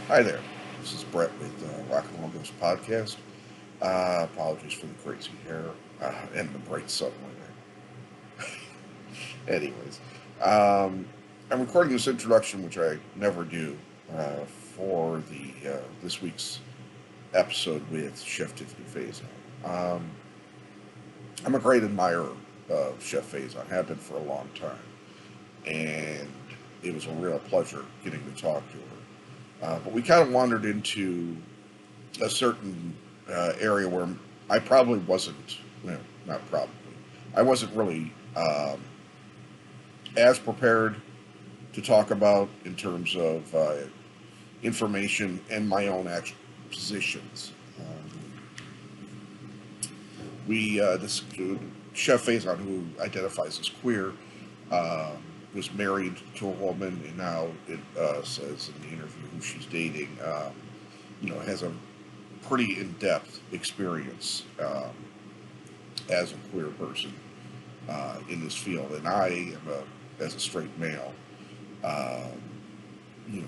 Hi there. This is Brett with Rock and Roll Podcast. Apologies for the crazy hair and the bright sunlight. Anyways, um, I'm recording this introduction, which I never do, for the this week's episode with Chef Tiffani Faison. Um, I'm a great admirer of Chef Faison. Have been for a long time, and it was a real pleasure getting to talk to her. But we kind of wandered into a certain area where I probably wasn't, well, not probably, I wasn't really as prepared to talk about in terms of information and my own actual positions. We this Chef Faison, who identifies as queer, uh, was married to a woman, and now it says in the interview who she's dating. Has a pretty in-depth experience as a queer person in this field, and I am as a straight male. Um, you know,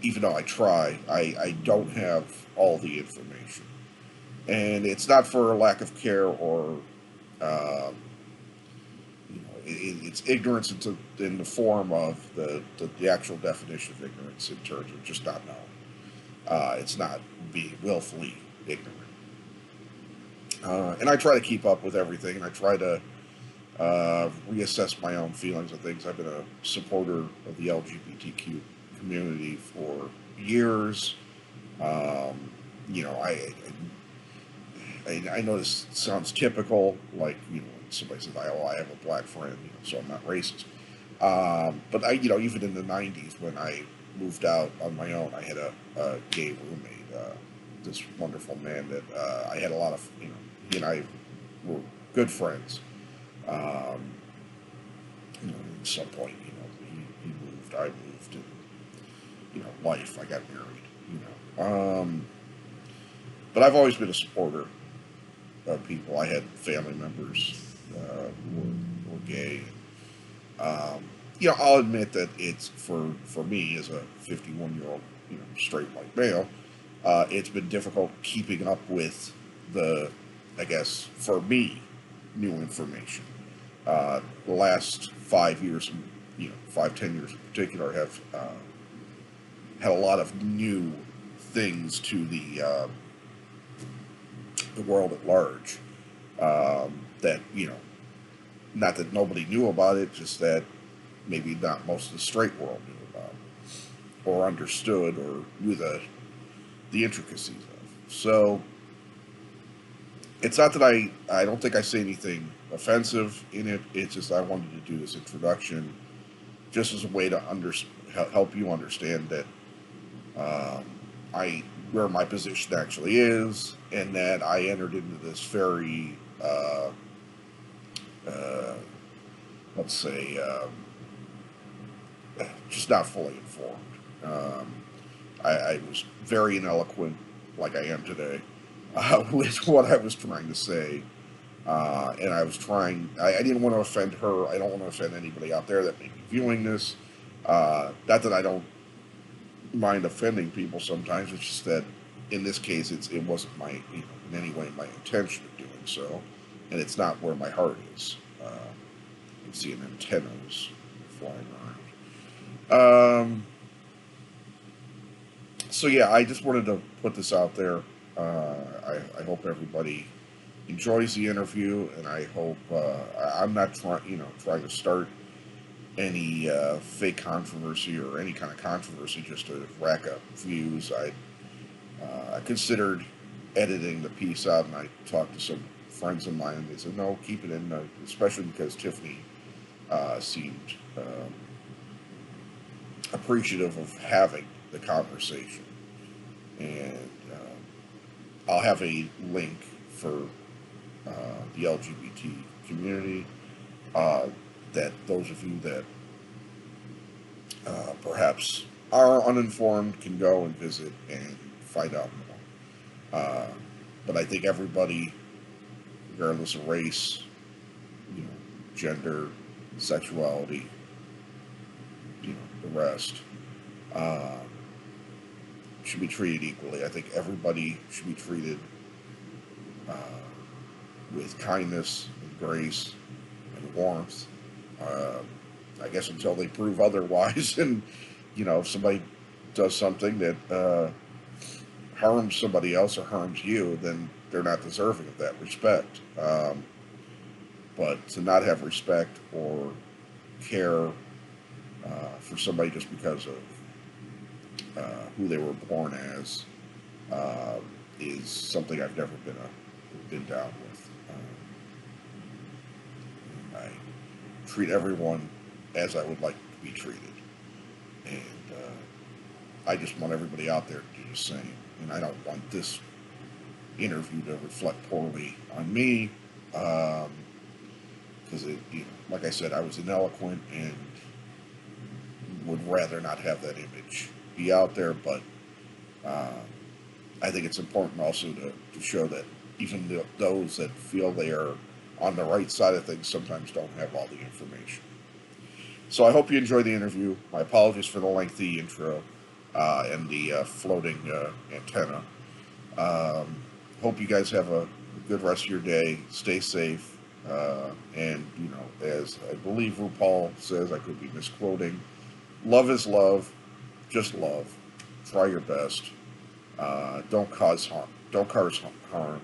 Even though I try, I don't have all the information, and it's not for a lack of care or um, it's ignorance in the form of the actual definition of ignorance in terms of just not knowing. It's not being willfully ignorant. And I try to keep up with everything, and I try to reassess my own feelings and things. I've been a supporter of the LGBTQ community for years. Um, you know, I know this sounds typical, like somebody says, "Oh, I have a black friend," so I'm not racist. But even in the '90s when I moved out on my own, I had a gay roommate, this wonderful man that I had a lot of, he and I were good friends. Um, at some point, he moved, I moved, and life. I got married. But I've always been a supporter of people. I had family members who were gay. I'll admit that it's for me as a 51-year-old, straight white male. It's been difficult keeping up with the, I guess, for me, new information. The last 5 years, 5, 10 years in particular, have had a lot of new things to the world at large. That not that nobody knew about it, just that maybe not most of the straight world knew about, or understood, or knew the intricacies of. So it's not that I don't think I say anything offensive in it. It's just I wanted to do this introduction just as a way to help you understand that um, I where my position actually is, and that I entered into this very uh, let's say just not fully informed. Um, I was very ineloquent, like I am today, with what I was trying to say. And I was trying, I didn't want to offend her. I don't want to offend anybody out there that may be viewing this. Not that I don't mind offending people sometimes, it's just that in this case, it wasn't in any way my intention of doing so. And it's not where my heart is. You can see an antennas flying around. So yeah, I just wanted to put this out there. I hope everybody enjoys the interview, and I hope I'm not trying to start any fake controversy or any kind of controversy just to rack up views. I considered editing the piece out, and I talked to some friends of mine, and they said no, keep it in, especially because Tiffani seemed appreciative of having the conversation. And I'll have a link for the LGBT community uh, that those of you that perhaps are uninformed can go and visit and find out more. But I think everybody, regardless of race, gender, sexuality, the rest, uh, should be treated equally. I think everybody should be treated with kindness and grace and warmth. I guess until they prove otherwise. And, if somebody does something that harms somebody else or harms you, then they're not deserving of that respect. But to not have respect or care for somebody just because of who they were born as is something I've never been down with. I treat everyone as I would like to be treated, and I just want everybody out there to do the same. And I don't want this interview to reflect poorly on me, because like I said, I was ineloquent and would rather not have that image be out there. But I think it's important also to show that even those that feel they are on the right side of things sometimes don't have all the information. So I hope you enjoy the interview. My apologies for the lengthy intro and the floating antenna. Hope you guys have a good rest of your day. Stay safe. And, as I believe RuPaul says, I could be misquoting, love is love. Just love. Try your best. Don't cause harm. Don't cause harm.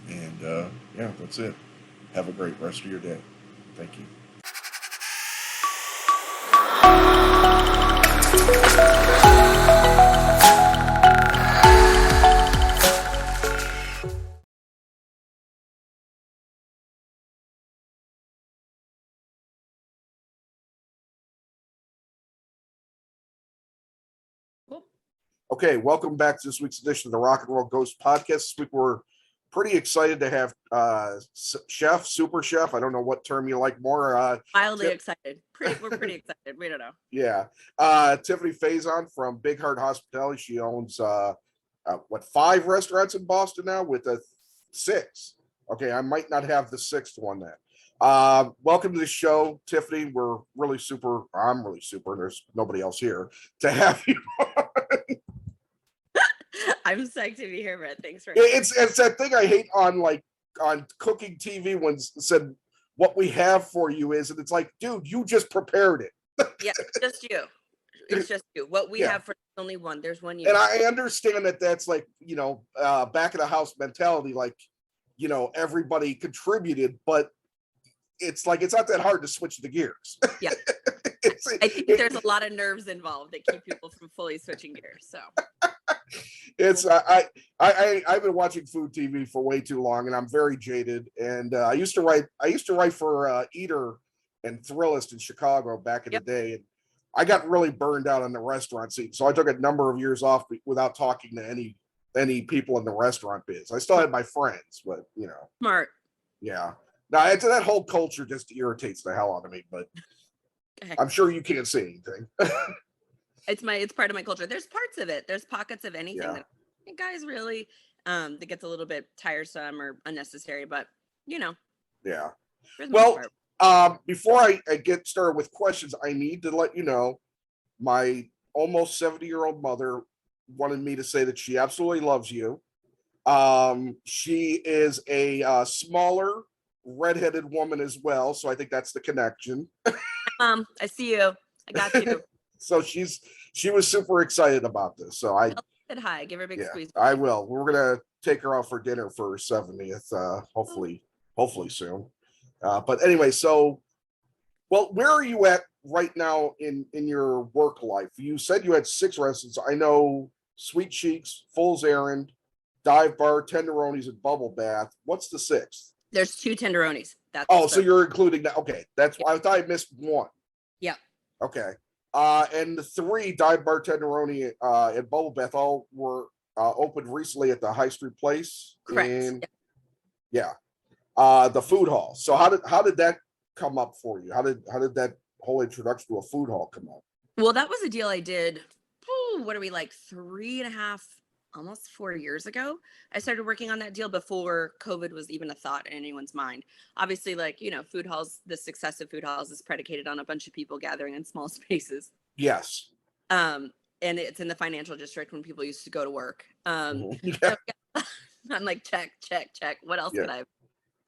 And, that's it. Have a great rest of your day. Thank you. Okay, welcome back to this week's edition of the Rock and Roll Ghost Podcast. This week we're pretty excited to have chef, super chef. I don't know what term you like more. Wildly excited. We're pretty excited. We don't know. Yeah. Tiffani Faison from Big Heart Hospitality. She owns 5 restaurants in Boston now with 6. Okay, I might not have the 6th one then. Welcome to the show, Tiffani. I'm really super. There's nobody else here to have you. I'm psyched to be here, Brett. Thanks for it's that thing I hate on cooking TV when said what we have for you is, and it's like, dude, you just prepared it. Yeah, just you. It's just you. What we have for only one. There's one you. And I understand that's like, back of the house mentality, like, everybody contributed, but it's like, it's not that hard to switch the gears. Yeah. I think there's a lot of nerves involved that keep people from fully switching gears. So it's I've been watching food TV for way too long, and I'm very jaded. And I used to write for Eater and Thrillist in Chicago back in the day, and I got really burned out on the restaurant scene. So I took a number of years off without talking to any people in the restaurant biz. I still had my friends, but smart. Yeah. Now that whole culture just irritates the hell out of me, but I'm sure you can't say anything. It's part of my culture. There's parts of it. There's pockets of anything that guys really that gets a little bit tiresome or unnecessary, but Yeah. Well, before I get started with questions, I need to let you know my almost 70-year-old mother wanted me to say that she absolutely loves you. She is a smaller redheaded woman as well, so I think that's the connection. I see you. I got you. So she was super excited about this. So I said hi. Give her a big squeeze. I will. We're gonna take her out for dinner for her 70th. Hopefully soon. But anyway, so where are you at right now in your work life? You said you had 6 restaurants. I know Sweet Cheeks, Fool's Errand, Dive Bar, Tenderonis, and Bubble Bath. What's the 6th? There's 2 Tenderonis. So you're including that. Okay, that's why I thought I missed 1. Yeah. Okay. And the 3, Dive Bar, Tenderoni, and Bubble Bath all were opened recently at the High Street Place. Correct. The food hall. So how did that come up for you? How did that whole introduction to a food hall come up? Well, that was a deal I did. What are we, like 3.5, almost 4 years ago? I started working on that deal before COVID was even a thought in anyone's mind. Obviously, food halls, the success of food halls is predicated on a bunch of people gathering in small spaces. Yes. and it's in the financial district when people used to go to work. Yeah. So yeah, I'm like, check. What else Yeah. could I have?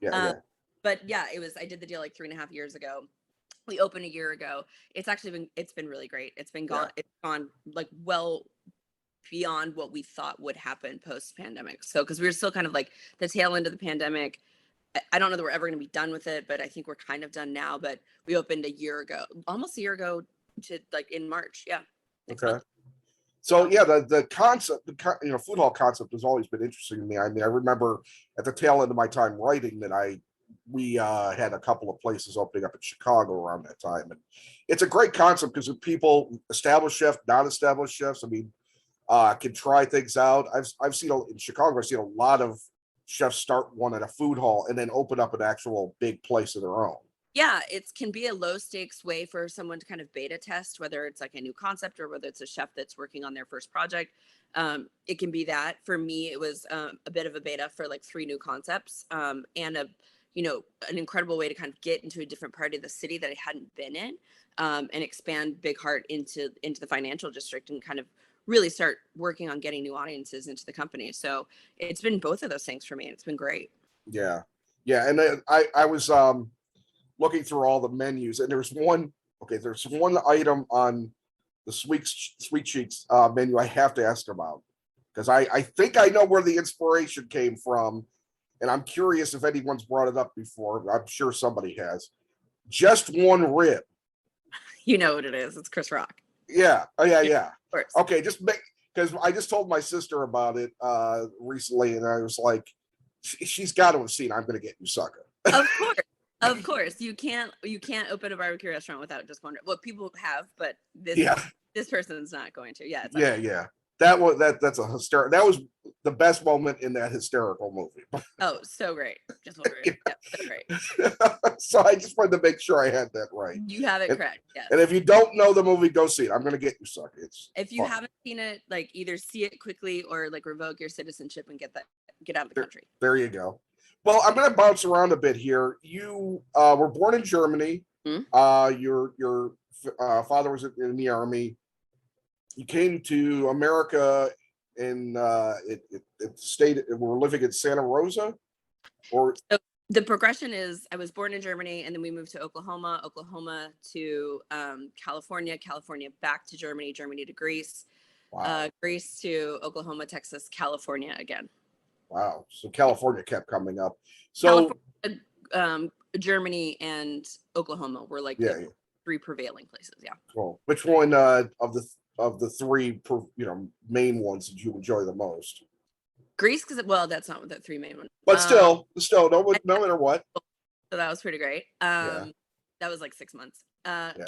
Yeah. But yeah, I did the deal like 3.5 years ago. We opened a year ago. It's been really great. It's gone like well beyond what we thought would happen post pandemic. So, because we were still kind of like the tail end of the pandemic. I don't know that we're ever going to be done with it, but I think we're kind of done now. But we opened almost a year ago to like in March. Yeah. Okay. So yeah, the concept, food hall concept has always been interesting to me. I mean, I remember at the tail end of my time writing that we had a couple of places opening up in Chicago around that time, and it's a great concept because people, established chefs, non-established chefs, I mean, can try things out. I've seen in Chicago, I've seen a lot of chefs start one at a food hall and then open up an actual big place of their own. Yeah, it can be a low stakes way for someone to kind of beta test, whether it's like a new concept or whether it's a chef that's working on their first project. It can be that. For me, it was a bit of a beta for like 3 new concepts, and an incredible way to kind of get into a different part of the city that I hadn't been in, and expand Big Heart into the financial district and kind of really start working on getting new audiences into the company. So it's been both of those things for me, and it's been great. Yeah, and I was looking through all the menus, and there's one item on the sweet cheeks menu I have to ask about, because I think I know where the inspiration came from, and I'm curious if anyone's brought it up before. I'm sure somebody has. Just one rib. You know what it is. It's Chris Rock. Yeah. Oh yeah. Of course. Okay, because I just told my sister about it recently, and I was like, she's got to have seen I'm Gonna Get You, Sucker. Of course, you can't open a barbecue restaurant without just one. Well, people have, but this person's not going to. Yeah. Yeah. That's a hysterical. That was the best moment in that hysterical movie. Oh, so great! Just one word. Yeah, so great. So I just wanted to make sure I had that right. You have it correct. Yes. And if you don't know the movie, go see it. I'm Gonna Get You, Sucker. If you haven't seen it, like either see it quickly or like revoke your citizenship and get out of the country. There you go. Well, I'm going to bounce around a bit here. You were born in Germany. Mm-hmm. Your father was in the army. You came to America and it stayed. We're living in Santa Rosa, or so the progression is I was born in Germany, and then we moved to Oklahoma to California, back to Germany to Greece, Greece to Oklahoma, Texas, California again. Wow. So California kept coming up. So Germany and Oklahoma were like the 3 prevailing places. Yeah. Cool. Which one of the 3 main ones did you enjoy the most? Greece, because that's not the 3 main ones. But still, no matter what. So that was pretty great. That was like 6 months.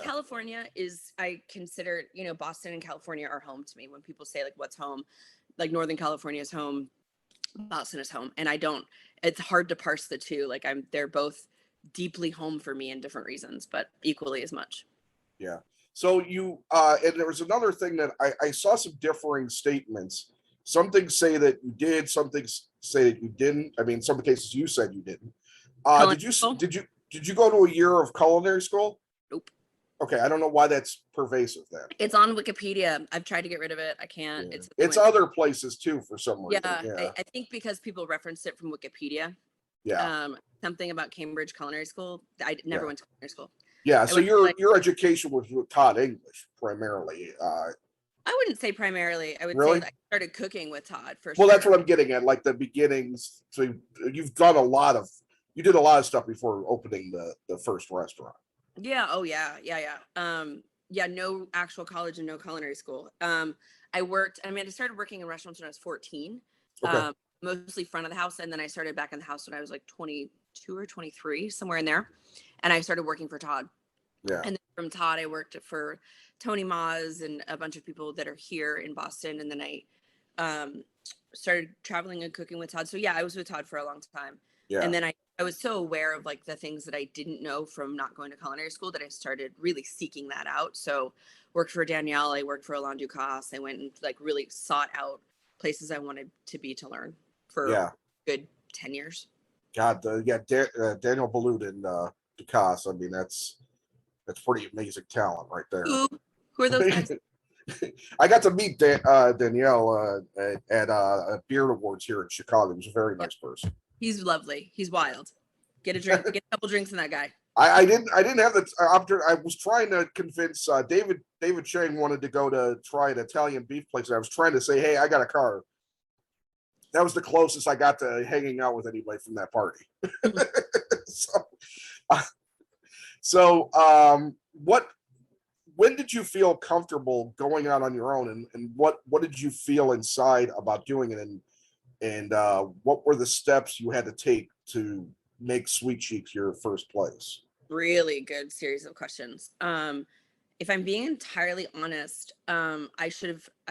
California is, I consider, Boston and California are home to me. When people say like what's home, like Northern California is home, Boston is home, and it's hard to parse the two. Like they're both deeply home for me in different reasons, but equally as much. Yeah. So you and there was another thing that I saw some differing statements. Some things say that you did, some things say that you didn't. I mean, in some cases you said you didn't. Did you go to a year of culinary school? Nope. Okay, I don't know why that's pervasive then. It's on Wikipedia. I've tried to get rid of it. I can't. Yeah. It's other places too for some reason. Yeah. I think because people referenced it from Wikipedia. Yeah. Something about Cambridge Culinary School. I never went to culinary school. Yeah. So your education was taught English primarily. I wouldn't say primarily. I would really? Say I started cooking with Todd first. Well, that's what I'm getting at, like the beginnings. So you've done you did a lot of stuff before opening the first restaurant. Yeah. Oh yeah. No actual college and no culinary school. I started working in restaurants when I was 14. Okay. Mostly front of the house, and then I started back in the house when I was like 22 or 23, somewhere in there. And I started working for Todd. Yeah. And then from Todd, I worked for Tony Maz and a bunch of people that are here in Boston. And then I started traveling and cooking with Todd. So yeah, I was with Todd for a long time. Yeah. And then I was so aware of like the things that I didn't know from not going to culinary school that I started really seeking that out. So worked for Danielle, I worked for Alain Ducasse. I went and like really sought out places I wanted to be to learn for a good 10 years. God, Daniel Boulud and Ducasse. I mean, that's pretty amazing talent right there. Who are those guys? I got to meet Danielle at a beer awards here in Chicago. He was a very nice person. He's lovely. He's wild. Get a drink. Get a couple drinks in that guy. I didn't have the opportunity. I was trying to convince David Chang wanted to go to try an Italian beef place. And I was trying to say, hey, I got a car. That was the closest I got to hanging out with anybody from that party. When did you feel comfortable going out on your own, and what did you feel inside about doing it, and what were the steps you had to take to make Sweet Cheeks your first place? Really good series of questions. If I'm being entirely honest, I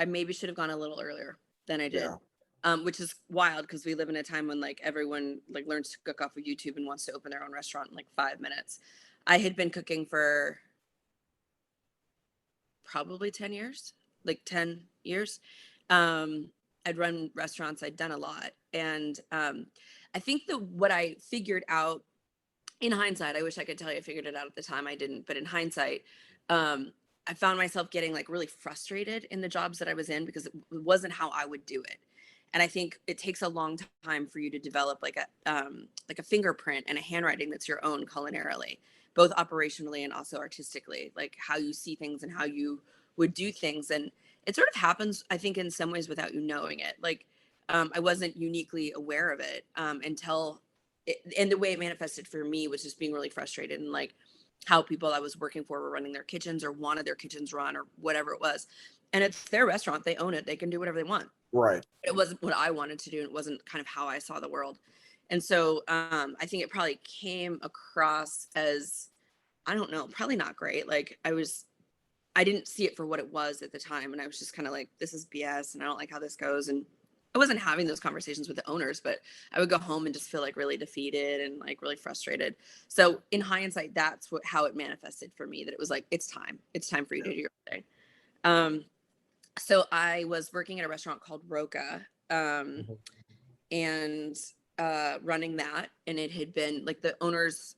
maybe should have gone a little earlier than I did. Yeah. Which is wild because we live in a time when like everyone like learns to cook off of YouTube and wants to open their own restaurant in like 5 minutes. I had been cooking for probably 10 years, like 10 years. I'd run restaurants, I'd done a lot. And I think what I figured out in hindsight, I wish I could tell you I figured it out at the time, I didn't, but in hindsight, I found myself getting like really frustrated in the jobs that I was in because it wasn't how I would do it. And I think it takes a long time for you to develop like a fingerprint and a handwriting that's your own culinarily, both operationally and also artistically, like how you see things and how you would do things. And it sort of happens, I think, in some ways without you knowing it. Like I wasn't uniquely aware of it until and the way it manifested for me was just being really frustrated and like how people I was working for were running their kitchens or wanted their kitchens run or whatever it was. And it's their restaurant, they own it, they can do whatever they want. Right. It wasn't what I wanted to do. It wasn't kind of how I saw the world. And so I think it probably came across as, I don't know, probably not great. Like I didn't see it for what it was at the time. And I was just kind of like, this is BS and I don't like how this goes. And I wasn't having those conversations with the owners, but I would go home and just feel like really defeated and like really frustrated. So in hindsight, that's how it manifested for me, that it was like, it's time for you to do your thing. So I was working at a restaurant called Roca, and running that. And it had been like the owners,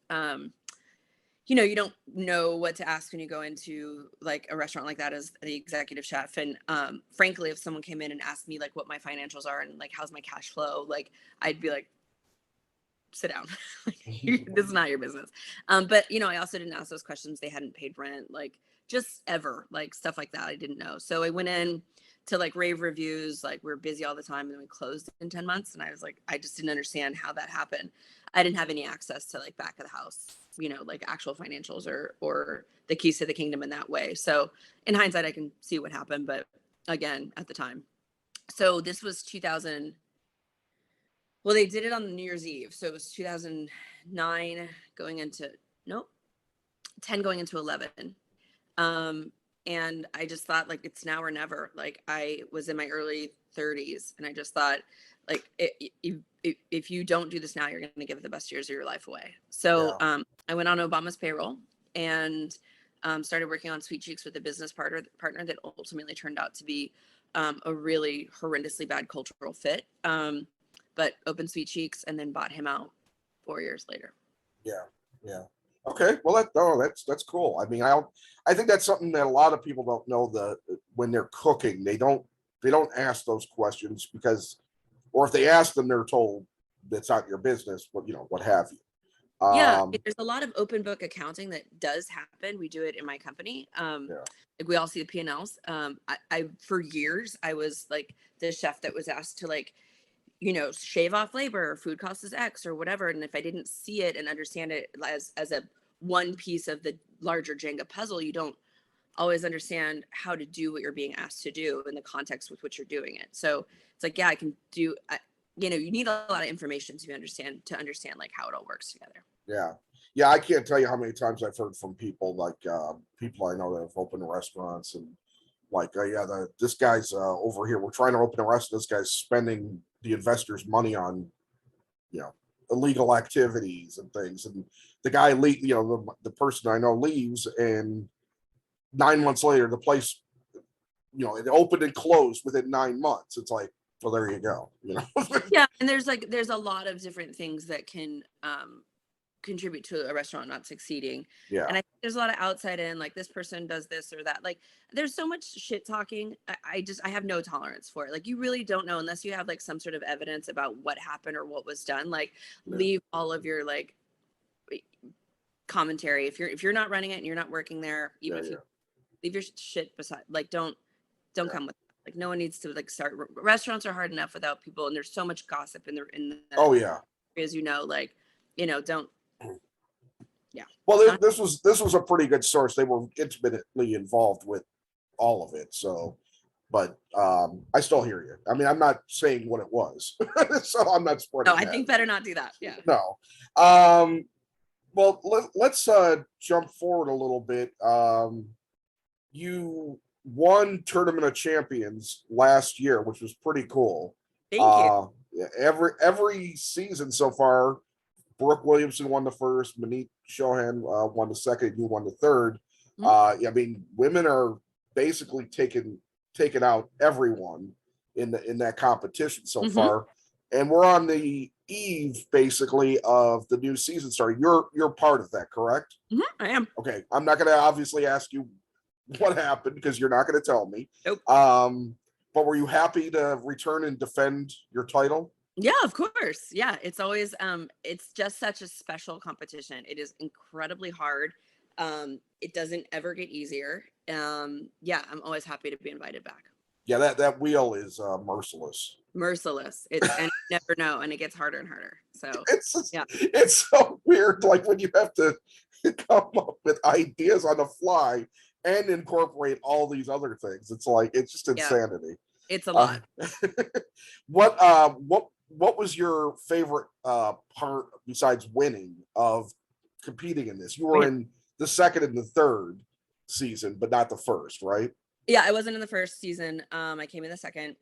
you don't know what to ask when you go into like a restaurant like that as the executive chef. And frankly, if someone came in and asked me like what my financials are and like how's my cash flow, like I'd be like, sit down. This is not your business. But I also didn't ask those questions. They hadn't paid rent, like just ever, like stuff like that. I didn't know. So I went in to like rave reviews, like we're busy all the time, and then we closed in 10 months. And I was like, I just didn't understand how that happened. I didn't have any access to like back of the house, like actual financials or the keys to the kingdom in that way. So in hindsight, I can see what happened, but again, at the time. So this was 2000. Well, they did it on New Year's Eve. So it was 2009 going into, 10 going into 11. And I just thought like, it's now or never. Like I was in my early 30s and I just thought like, if you don't do this now, you're going to give the best years of your life away. So I went on Obama's payroll and started working on Sweet Cheeks with a business partner that ultimately turned out to be a really horrendously bad cultural fit. But opened Sweet Cheeks and then bought him out 4 years later. Yeah. Okay. Well, that's cool. I mean, I think that's something that a lot of people don't know, when they're cooking, they don't ask those questions or if they ask them, they're told that's not your business, but what have you. Yeah, there's a lot of open book accounting that does happen. We do it in my company. Like we all see the P&Ls. I for years I was like the chef that was asked to like, shave off labor, food cost is X or whatever. And if I didn't see it and understand it as a one piece of the larger Jenga puzzle, you don't always understand how to do what you're being asked to do in the context with which you're doing it. So it's like, yeah, I can do, you need a lot of information to understand like how it all works together. Yeah. I can't tell you how many times I've heard from people like people I know that have opened restaurants and like, this guy's over here. We're trying to open a restaurant. This guy's spending the investors' money on, illegal activities and things. And the guy the person I know leaves, and 9 months later, the place, it opened and closed within 9 months. It's like, well, there you go. Yeah, and there's a lot of different things that can contribute to a restaurant not succeeding. Yeah. And I think there's a lot of outside in, like, this person does this or that. Like, there's so much shit talking. I have no tolerance for it. Like, you really don't know unless you have like some sort of evidence about what happened or what was done. Like, leave all of your like commentary if you're not running it and you're not working there. Even if you leave your shit beside, like, don't come with that. Like, no one needs to like start. Restaurants are hard enough without people, and there's so much gossip in the Oh yeah. as you know, like, don't. Yeah. Well, this was a pretty good source. They were intimately involved with all of it. So, but I still hear you. I mean, I'm not saying what it was, so I'm not supporting. No, I think better not do that. Yeah. No. Well, let's jump forward a little bit. You won Tournament of Champions last year, which was pretty cool. Thank you. Every season so far, Brooke Williamson won the first, Monique Shohan won the second, you won the third. Mm-hmm. I mean, women are basically taking out everyone in that competition so Mm-hmm. far, and we're on the eve basically of the new season starting. You're part of that, correct? Mm-hmm. I am. Okay, I'm not going to obviously ask you what happened because you're not going to tell me. Nope. But were you happy to return and defend your title? Yeah, of course. Yeah, it's always it's just such a special competition. It is incredibly hard. It doesn't ever get easier. Yeah, I'm always happy to be invited back. Yeah, that wheel is merciless. Merciless. And you never know, and it gets harder and harder. So it's so weird, like when you have to come up with ideas on the fly and incorporate all these other things. It's like it's just insanity. It's a lot. What was your favorite part besides winning of competing in this? You were in the second and the third season, but not the first, right? Yeah, I wasn't in the first season. I came in the second,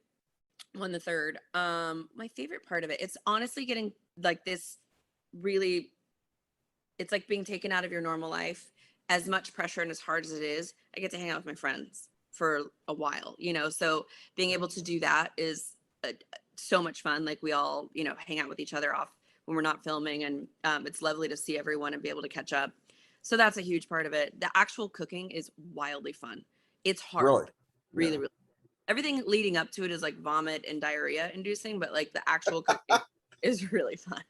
won the third. My favorite part of it, it's honestly getting like this really, it's like being taken out of your normal life. As much pressure and as hard as it is, I get to hang out with my friends for a while, so being able to do that is so much fun. Like, we all, hang out with each other off when we're not filming, and it's lovely to see everyone and be able to catch up. So that's a huge part of it. The actual cooking is wildly fun. It's hard. Really, really. Everything leading up to it is like vomit and diarrhea inducing, but like the actual cooking is really fun.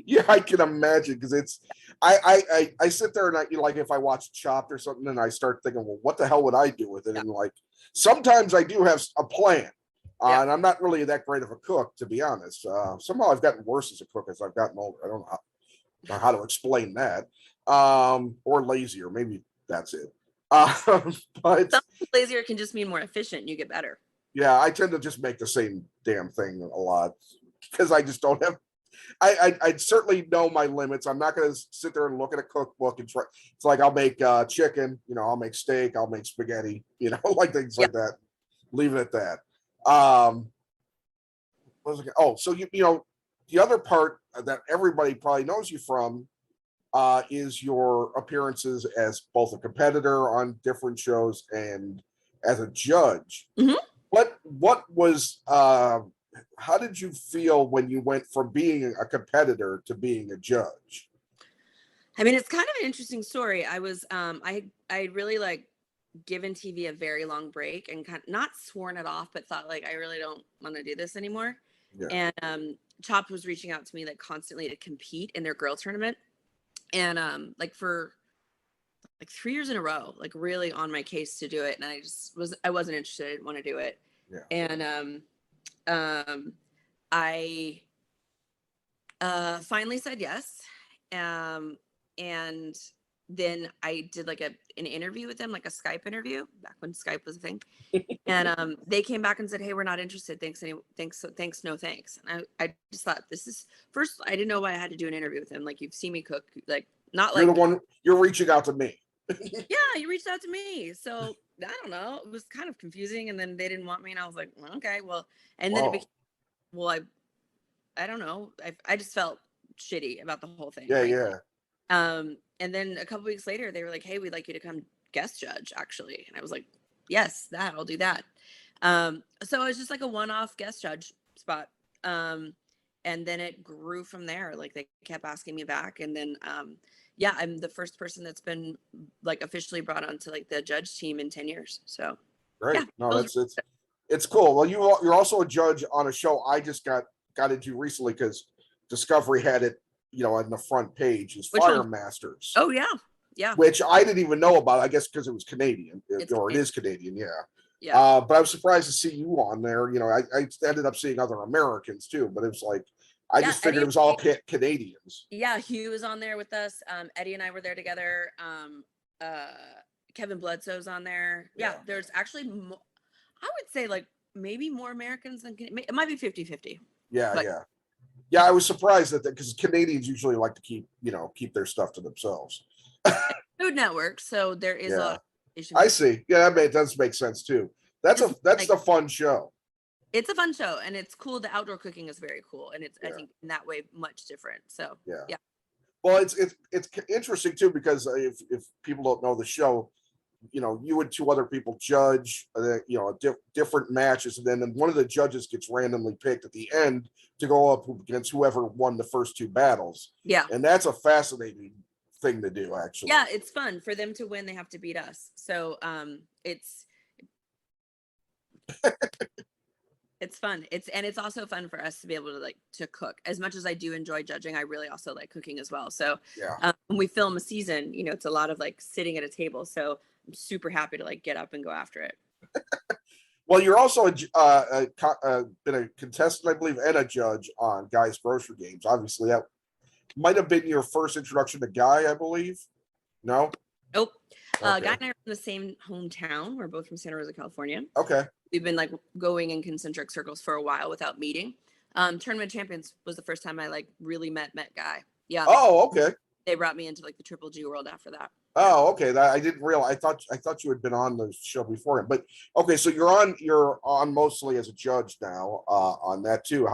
Yeah, I can imagine, because it's I sit there and like if I watch Chopped or something and I start thinking, well, what the hell would I do with it? And like sometimes I do have a plan, and I'm not really that great of a cook, to be honest. Somehow I've gotten worse as a cook as I've gotten older. I don't know how to explain that, or lazier. Maybe that's it. But something lazier can just mean more efficient and you get better. Yeah, I tend to just make the same damn thing a lot because I just don't have. I certainly know my limits. I'm not going to sit there and look at a cookbook and try. It's like I'll make chicken, I'll make steak, I'll make spaghetti, like things like that. Leave it at that. So the other part that everybody probably knows you from is your appearances as both a competitor on different shows and as a judge. Mm-hmm. What was how did you feel when you went from being a competitor to being a judge? I mean, it's kind of an interesting story. I was I really like given TV a very long break and kind of not sworn it off, but thought like I really don't want to do this anymore. Yeah. And Chopped was reaching out to me like constantly to compete in their girl tournament. And like for like 3 years in a row, like really on my case to do it. And I wasn't interested, I didn't want to do it. Yeah. And I finally said yes. And then I did like an interview with them, like a Skype interview back when Skype was a thing. And they came back and said, "Hey, we're not interested. Thanks, no thanks." And I just thought, this is first, I didn't know why I had to do an interview with them. Like, you've seen me cook, like not you're like the one, you're reaching out to me. Yeah, you reached out to me. So I don't know. It was kind of confusing. And then they didn't want me. And I was like, well, okay, well, and then it became, well, I don't know. I just felt shitty about the whole thing. Yeah, frankly. yeah. And then a couple weeks later, they were like, "Hey, we'd like you to come guest judge, actually." And I was like, "Yes, I'll do that." So it was just like a one-off guest judge spot. And and then it grew from there. Like they kept asking me back, and then yeah, I'm the first person that's been like officially brought onto like the judge team in 10 years. So Great. yeah, No, those- it's cool. Well, you're also a judge on a show I just got into recently because Discovery had it, on the front page, is Which Fire one? Masters. Oh yeah, Which I didn't even know about, I guess because it was Canadian, or it is Canadian, yeah. yeah. But I was surprised to see you on there. I ended up seeing other Americans too, but it was like, I just figured Eddie, it was all Canadians. yeah, Hugh was on there with us. Eddie and I were there together. Uh, Kevin Bledsoe's on there. Yeah, there's actually, I would say like maybe more Americans than it might be 50-50. Yeah, but, yeah. I was surprised that because Canadians usually like to keep their stuff to themselves. Food Network, so there is a lot of I see. Yeah, that does make sense too. That's a fun show. It's a fun show, and it's cool. The outdoor cooking is very cool, and it's I think in that way much different. So yeah. Well, it's interesting too because if people don't know the show, you and two other people judge, different matches, and then one of the judges gets randomly picked at the end to go up against whoever won the first two battles. Yeah, and that's a fascinating thing to do, actually. Yeah, it's fun. For them to win, they have to beat us. So it's fun. It's also fun for us to be able to to cook. As much as I do enjoy judging, I really also like cooking as well. So when we film a season, it's a lot of sitting at a table. So I'm super happy to get up and go after it. Well, you're also been a contestant, I believe, and a judge on Guy's Grocery Games. Obviously, that might have been your first introduction to Guy, I believe. No? Nope. Okay. Guy and I are from the same hometown. We're both from Santa Rosa, California. Okay. We've been going in concentric circles for a while without meeting. Tournament Champions was the first time I really met Guy. Yeah. Oh, okay. They brought me into the Triple G world after that. Oh, okay. I didn't realize. I thought you had been on the show before, but okay. So you're on mostly as a judge now on that too.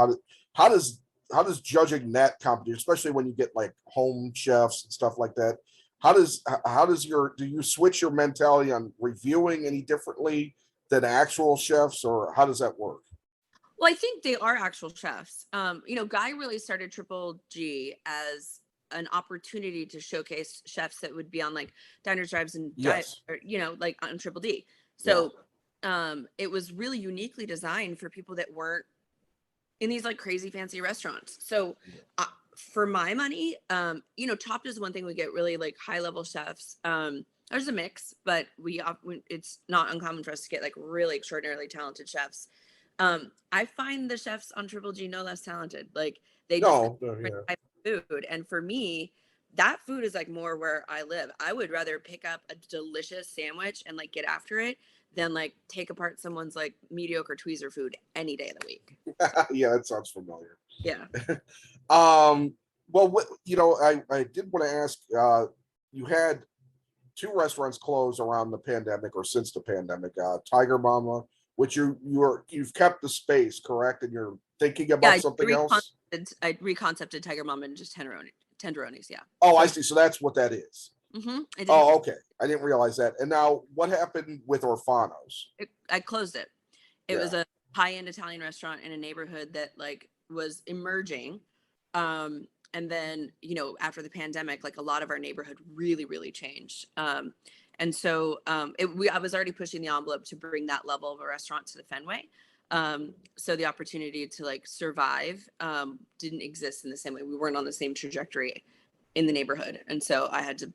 How does judging that competition, especially when you get home chefs and stuff like that, do you switch your mentality on reviewing any differently than actual chefs, or how does that work? Well, I think they are actual chefs. Guy really started Triple G as an opportunity to showcase chefs that would be on diners, drives, and diet, or, on Triple D. So it was really uniquely designed for people that weren't in these crazy fancy restaurants. So for my money, Chopped is one thing. We get really high level chefs. There's a mix, but it's not uncommon for us to get really extraordinarily talented chefs. I find the chefs on Triple G no less talented. They just type of food, and for me, that food is more where I live. I would rather pick up a delicious sandwich and get after it than take apart someone's mediocre tweezer food any day of the week. Yeah, that sounds familiar. Yeah. Well, I did want to ask. You had two restaurants close around the pandemic, or since the pandemic. Tiger Mama, which you've kept the space, correct? And you're thinking about something else. I reconcepted Tiger Mama and just Tenderonis. Yeah. Oh, I see. So that's what that is. Mm-hmm. Oh, okay. I didn't realize that. And now, what happened with Orfano's? I closed it. It was a high-end Italian restaurant in a neighborhood that was emerging. And then, after the pandemic, a lot of our neighborhood really, really changed. And so I was already pushing the envelope to bring that level of a restaurant to the Fenway. So the opportunity to survive didn't exist in the same way. We weren't on the same trajectory in the neighborhood. And so I had to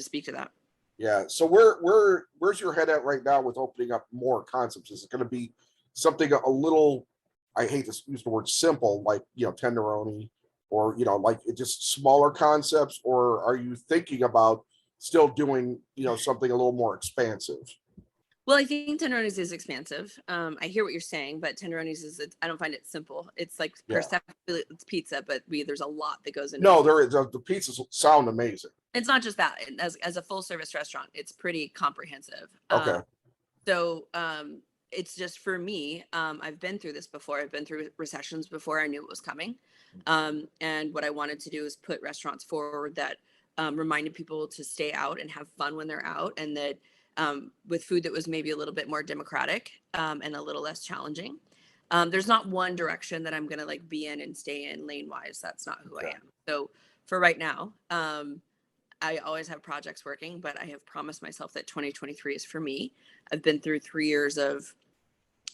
speak to that. Yeah. So where's your head at right now with opening up more concepts? Is it going to be something a little, I hate to use the word simple, Tenderoni, or just smaller concepts, or are you thinking about still doing something a little more expansive? Well, I think Tenderonis is expansive. I hear what you're saying, but Tenderonis I don't find it simple. It's it's pizza, but there's a lot that goes into it. No, there is. The pizzas sound amazing. It's not just that. As a full service restaurant, it's pretty comprehensive. Okay. So it's just, for me, I've been through this before. I've been through recessions before. I knew it was coming. And what I wanted to do is put restaurants forward that reminded people to stay out and have fun when they're out, and that with food that was maybe a little bit more democratic and a little less challenging. There's not one direction that I'm going to like be in and stay in lane wise. That's not who I Okay. am. So for right now, I always have projects working, but I have promised myself that 2023 is for me. I've been through 3 years of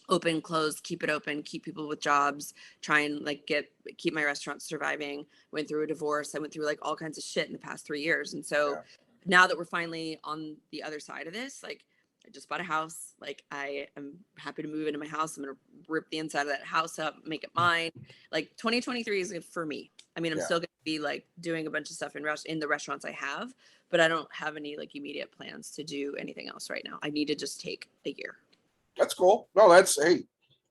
open, close, keep it open, keep people with jobs, try and like keep my restaurant surviving. Went through a divorce. I went through like all kinds of shit in the past 3 years. And so Yeah. now that we're finally on the other side of this, like I just bought a house. Like I am happy to move into my house. I'm going to rip the inside of that house up, make it mine. Like 2023 is good for me. I mean, I'm Yeah. still going to be like doing a bunch of stuff in the restaurants I have, but I don't have any like immediate plans to do anything else right now. I need to just take a year. That's cool. No, hey,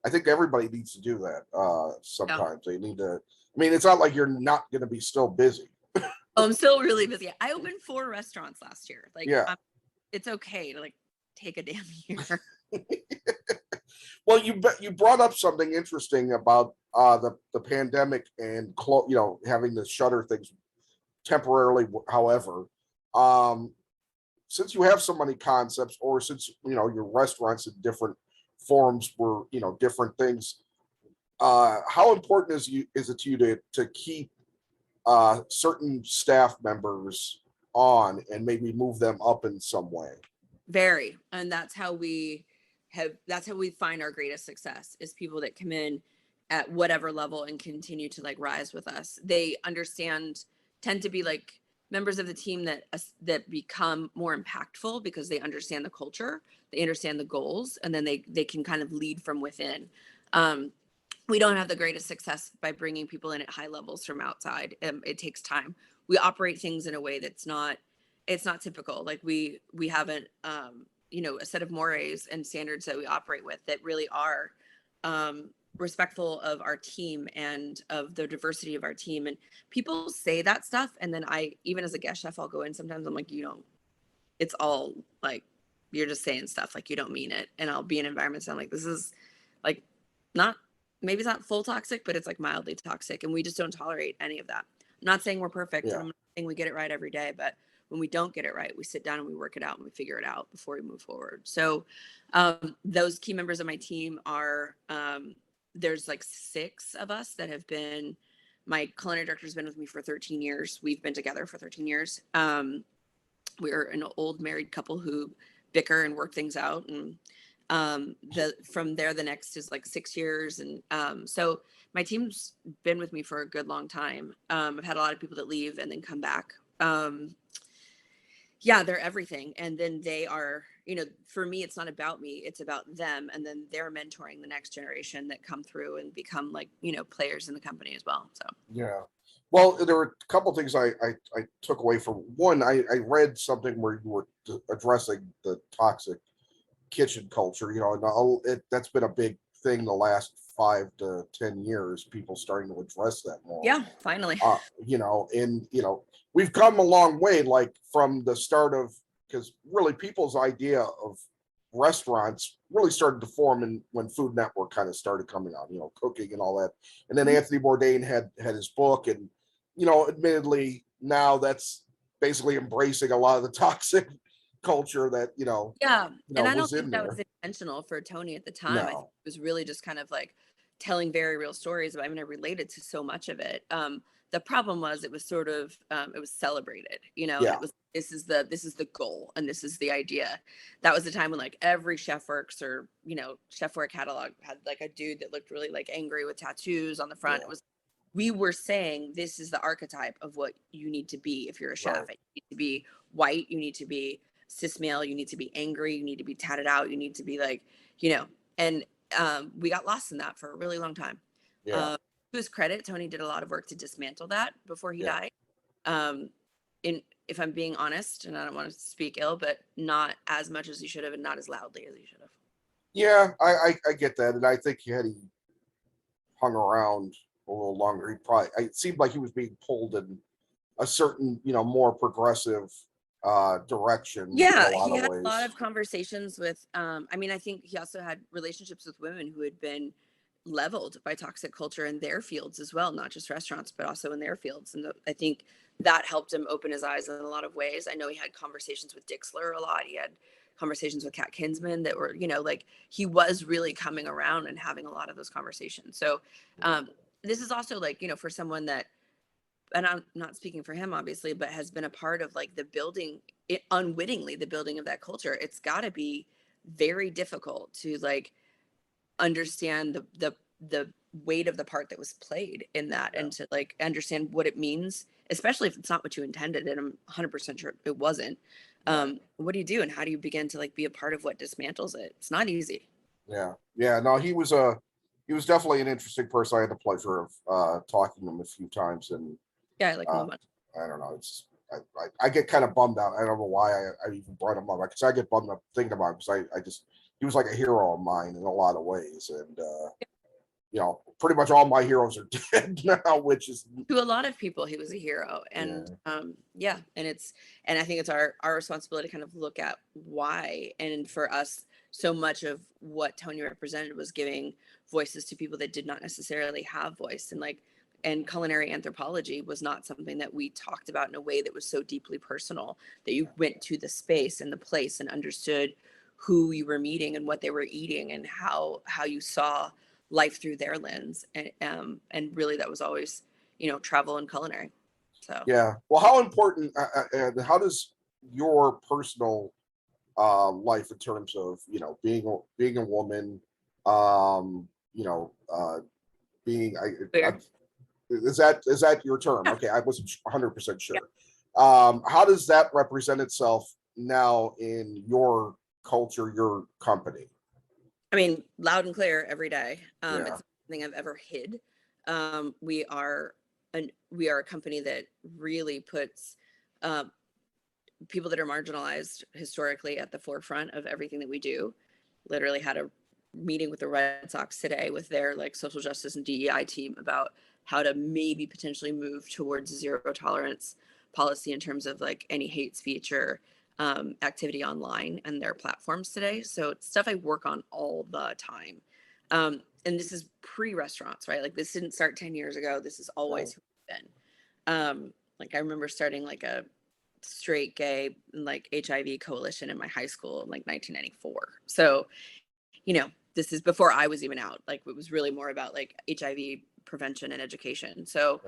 I think everybody needs to do that. Yeah. Sometimes they need to. I mean, it's not like you're not going to be still busy. Oh, I'm still really busy. I opened 4 restaurants last year. Like, Yeah. it's okay to like take a damn year. Well, you brought up something interesting about the pandemic and having to shutter things temporarily. However, since you have so many concepts, or since your restaurants in different forms were different things, how important is it to you to keep certain staff members on and maybe move them up in some way? Very. And that's how we find our greatest success, is people that come in at whatever level and continue to like rise with us. They tend to be like members of the team that become more impactful because they understand the culture, they understand the goals, and then they can kind of lead from within. We don't have the greatest success by bringing people in at high levels from outside. It takes time. We operate things in a way it's not typical. Like we haven't, a set of mores and standards that we operate with that really are respectful of our team and of the diversity of our team. And people say that stuff, and then even as a guest chef, I'll go in sometimes. I'm like, it's all like, you're just saying stuff like you don't mean it. And I'll be in environments and I'm like, this is like maybe it's not full toxic, but it's like mildly toxic, and we just don't tolerate any of that. I'm not saying we're perfect, and I'm not saying we get it right every day, but when we don't get it right, we sit down and we work it out and we figure it out before we move forward. So those key members of my team are, there's like 6 of us that have been, my culinary director has been with me for 13 years. We've been together for 13 years. We're an old married couple who bicker and work things out. And from there, the next is like 6 years. And so my team's been with me for a good long time. I've had a lot of people that leave and then come back. Yeah, they're everything. And then they are, for me, it's not about me, it's about them. And then they're mentoring the next generation that come through and become like, players in the company as well. So, yeah. Well, there were a couple of things I took away from. One, I read something where you were addressing the toxic kitchen culture, and that's been a big thing the last 5 to 10 years, people starting to address that more. Yeah, finally. We've come a long way, like from the start of, because really people's idea of restaurants really started to form when Food Network kind of started coming out, cooking and all that. And then Anthony Bourdain had his book, and admittedly now that's basically embracing a lot of the toxic culture that and I don't was think in that there. was intentional for Tony at the time. I think it was really just kind of like telling very real stories. I related to so much of it. The problem was it was sort of it was celebrated, and it was, this is the goal and this is the idea. That was the time when like every Chef Works or Chef Work catalog had like a dude that looked really like angry with tattoos on the front. It was, we were saying this is the archetype of what you need to be if you're a chef. You need to be white, you need to be cis male, you need to be angry, you need to be tatted out, you need to be like, and we got lost in that for a really long time. To his credit, Tony did a lot of work to dismantle that before he died. If I'm being honest, and I don't want to speak ill, but not as much as he should have, and not as loudly as he should have. Yeah, I get that, and I think had he hung around a little longer, it seemed like he was being pulled in a certain, more progressive direction. Yeah, he had a lot of conversations with, I think he also had relationships with women who had been leveled by toxic culture in their fields as well, not just restaurants, but also in their fields. And I think that helped him open his eyes in a lot of ways. I know he had conversations with Dixler a lot. He had conversations with Kat Kinsman that were, you know, like he was really coming around and having a lot of those conversations. So this is also like, you know, for someone that, and I'm not speaking for him obviously, but has been a part of like the building, it unwittingly, the building of that culture. It's got to be very difficult to like understand the weight of the part that was played in that, and to like understand what it means, especially if it's not what you intended, and I'm 100% sure it wasn't. What do you do, and how do you begin to like be a part of what dismantles it? It's not easy. Yeah, no, he was definitely an interesting person. I had the pleasure of talking to him a few times, and Yeah, I like him a bunch. I don't know, it's I get kind of bummed out. I don't know why I even brought him up, because I get bummed up thinking about him, because I just, he was like a hero of mine in a lot of ways. And you know, pretty much all my heroes are dead now, which is, To a lot of people he was a hero. And yeah, and I think it's our responsibility to kind of look at why. And for us, so much of what Tony represented was giving voices to people that did not necessarily have voice. And like, and culinary anthropology was not something that we talked about in a way that was so deeply personal, that you went to the space and the place and understood who you were meeting and what they were eating, and how you saw life through their lens. And really that was always, you know, travel and culinary. So yeah. Well, how important, how does your personal life, in terms of, you know, being a woman, you know, being, clear. is that your term? Yeah. Okay, I wasn't 100% sure. Yeah. How does that represent itself now in your culture, your company? I mean, loud and clear every day. Yeah. It's something I've ever hid. We are a company that really puts people that are marginalized historically at the forefront of everything that we do. Literally had a meeting with the Red Sox today with their like social justice and DEI team about how to maybe potentially move towards zero tolerance policy in terms of like any hate speech or activity online and their platforms today. So it's stuff I work on all the time. And this is pre-restaurants, right? Like this didn't start 10 years ago. This is always who we've been. Like I remember starting like a straight gay like HIV coalition in my high school in like 1994. So, you know, this is before I was even out. Like it was really more about like HIV prevention and education. So,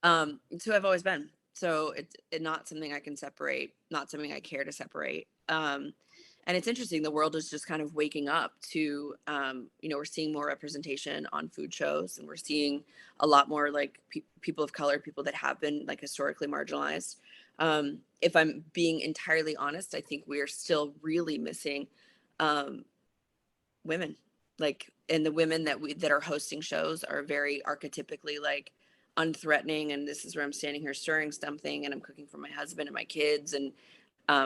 so I've always been. So it's not something I can separate, not something I care to separate. And it's interesting, the world is just kind of waking up to, you know, we're seeing more representation on food shows, and we're seeing a lot more like people of color, people that have been like historically marginalized. If I'm being entirely honest, I think we are still really missing women. Like, and the women that are hosting shows are very archetypically like unthreatening, and this is where I'm standing here stirring something and I'm cooking for my husband and my kids. And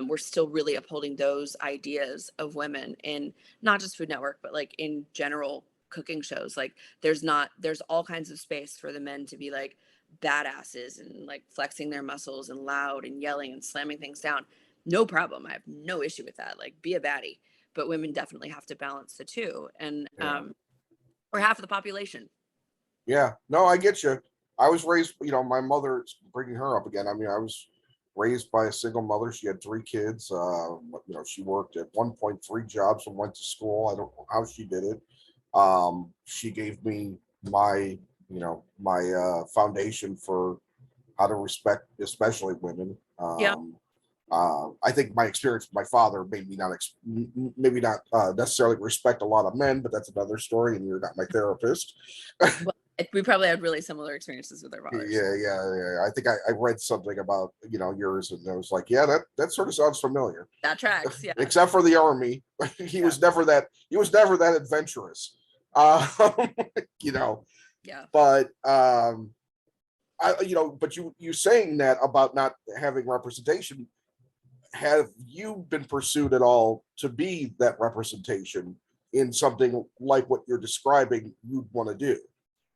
we're still really upholding those ideas of women in not just Food Network, but like in general cooking shows. Like there's all kinds of space for the men to be like badasses and like flexing their muscles and loud and yelling and slamming things down. No problem. I have no issue with that. Like be a baddie. But women definitely have to balance the two. And we're half of the population. Yeah, no, I get you. I was raised, you know, my mother, bringing her up again. I mean, I was raised by a single mother. She had 3 kids. You know, she worked at 1.3 jobs and went to school. I don't know how she did it. She gave me my, you know, my foundation for how to respect, especially women. Yeah. I think my experience with my father made me maybe not necessarily respect a lot of men, but that's another story. And you're not my therapist. Well, we probably had really similar experiences with our fathers. Yeah. I think I read something about, you know, yours, and I was like, yeah, that sort of sounds familiar. That tracks. Yeah. Except for the army, he was never that adventurous. You know. Yeah. But you know, but you saying that about not having representation, have you been pursued at all to be that representation in something like what you're describing you'd want to do?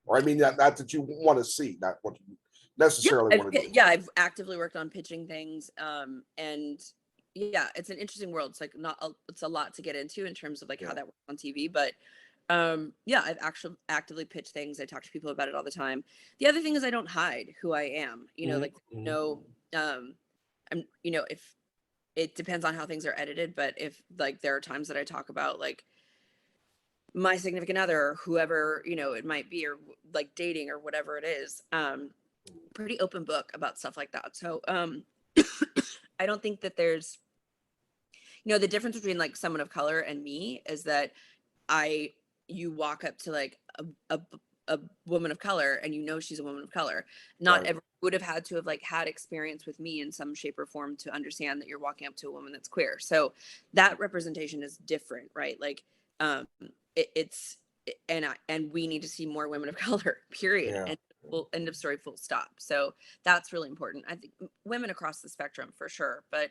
Or I mean, not that you want to see, not what you necessarily want to do. Yeah, I've actively worked on pitching things. And yeah, it's an interesting world. It's like it's a lot to get into in terms of like how that works on TV. But yeah, I've actually actively pitched things. I talk to people about it all the time. The other thing is I don't hide who I am. You know, like I'm, you know, if it depends on how things are edited, but if like there are times that I talk about like my significant other or whoever, you know, it might be, or like dating or whatever it is, pretty open book about stuff like that. So I don't think that there's, you know, the difference between like someone of color and me is that you walk up to like a woman of color and you know she's a woman of color. Not Right. everyone would have had to have like had experience with me in some shape or form to understand that you're walking up to a woman that's queer. So that representation is different, right? Like it's and we need to see more women of color, period. Yeah. And end of story, full stop. So that's really important. I think women across the spectrum for sure, but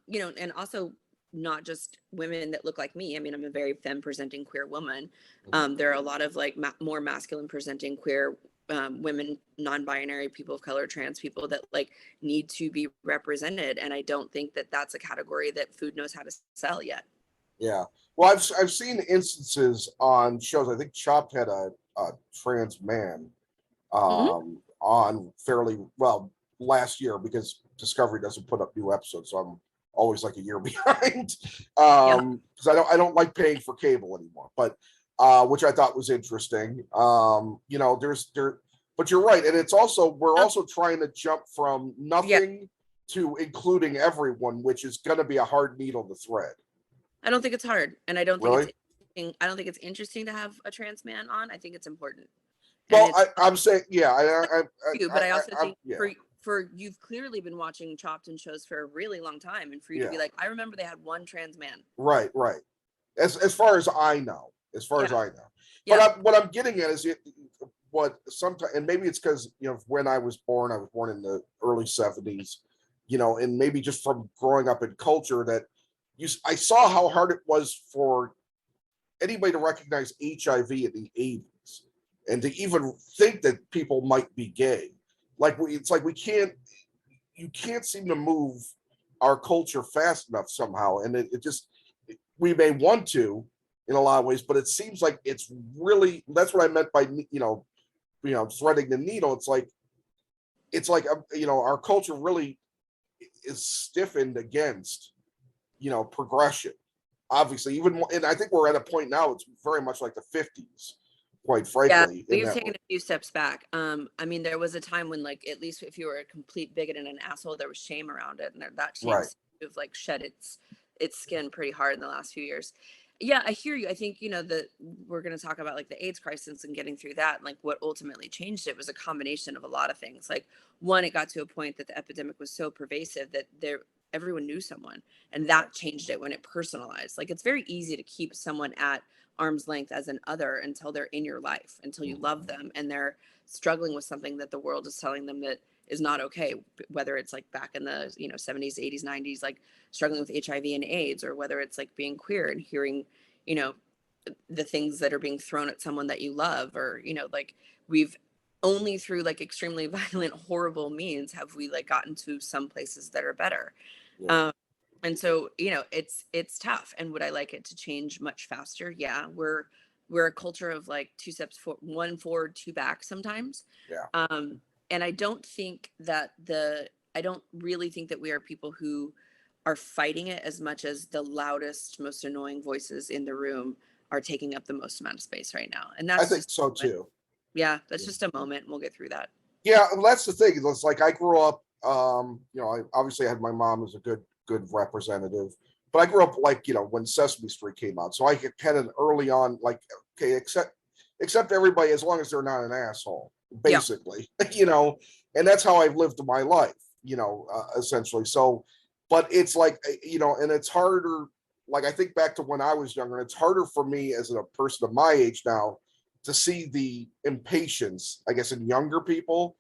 you know, and also not just women that look like me. I mean, I'm a very femme presenting queer woman. There are a lot of like more masculine presenting queer women, non-binary, people of color, trans people that like need to be represented. And I don't think that that's a category that food knows how to sell yet. Yeah. Well, I've seen instances on shows. I think Chopped had a trans man on fairly well last year, because Discovery doesn't put up new episodes, so I'm always like a year behind. Because I don't like paying for cable anymore, but which I thought was interesting. You know, but you're right, and it's also we're also trying to jump from nothing to including everyone, which is going to be a hard needle to thread. I don't think it's hard, and I don't think Really? I don't think it's interesting to have a trans man on. I think it's important. Well, I'm saying, yeah, but I also think yeah. for you've clearly been watching Chopped and shows for a really long time, and for you to be like, I remember they had one trans man. Right. As far as I know, But what I'm getting at is what sometimes, and maybe it's because, you know, when I was born in the early 70s, you know, and maybe just from growing up in culture that I saw how hard it was for anybody to recognize HIV in the 80s and to even think that people might be gay. It's like you can't seem to move our culture fast enough somehow. And we may want to in a lot of ways, but it seems like it's really, that's what I meant by, threading the needle. It's like, our culture really is stiffened against, progression. Obviously, and I think we're at a point now, it's very much like the 50s, quite frankly. Yeah, we've taken a few steps back. I mean, there was a time when, like, at least if you were a complete bigot and an asshole, there was shame around it, and that shame seems to have like shed its skin pretty hard in the last few years. Yeah, I hear you. I think, that we're going to talk about like the AIDS crisis and getting through that. And, like, what ultimately changed it was a combination of a lot of things. Like, one, it got to a point that the epidemic was so pervasive that everyone knew someone, and that changed it when it personalized. Like, it's very easy to keep someone at arm's length as an other until they're in your life, until you love them and they're struggling with something that the world is telling them that is not okay, whether it's like back in the 70s, 80s, 90s, like struggling with HIV and AIDS, or whether it's like being queer and hearing the things that are being thrown at someone that you love, or like we've only through like extremely violent, horrible means have we like gotten to some places that are better. And so, it's tough. And would I like it to change much faster? Yeah, we're a culture of like two steps forward, one forward, two back sometimes. And I don't think that I don't really think that we are people who are fighting it as much as the loudest, most annoying voices in the room are taking up the most amount of space right now. And that's I think so too. Yeah, that's just a moment. We'll get through that. Yeah, well, that's the thing. It's like I grew up, I obviously had my mom as a good representative, but I grew up like, when Sesame Street came out. So I had an early on, like, okay, accept everybody as long as they're not an asshole, basically, and that's how I've lived my life, essentially. So, but it's like, and it's harder. Like, I think back to when I was younger, and it's harder for me as a person of my age now to see the impatience, I guess, in younger people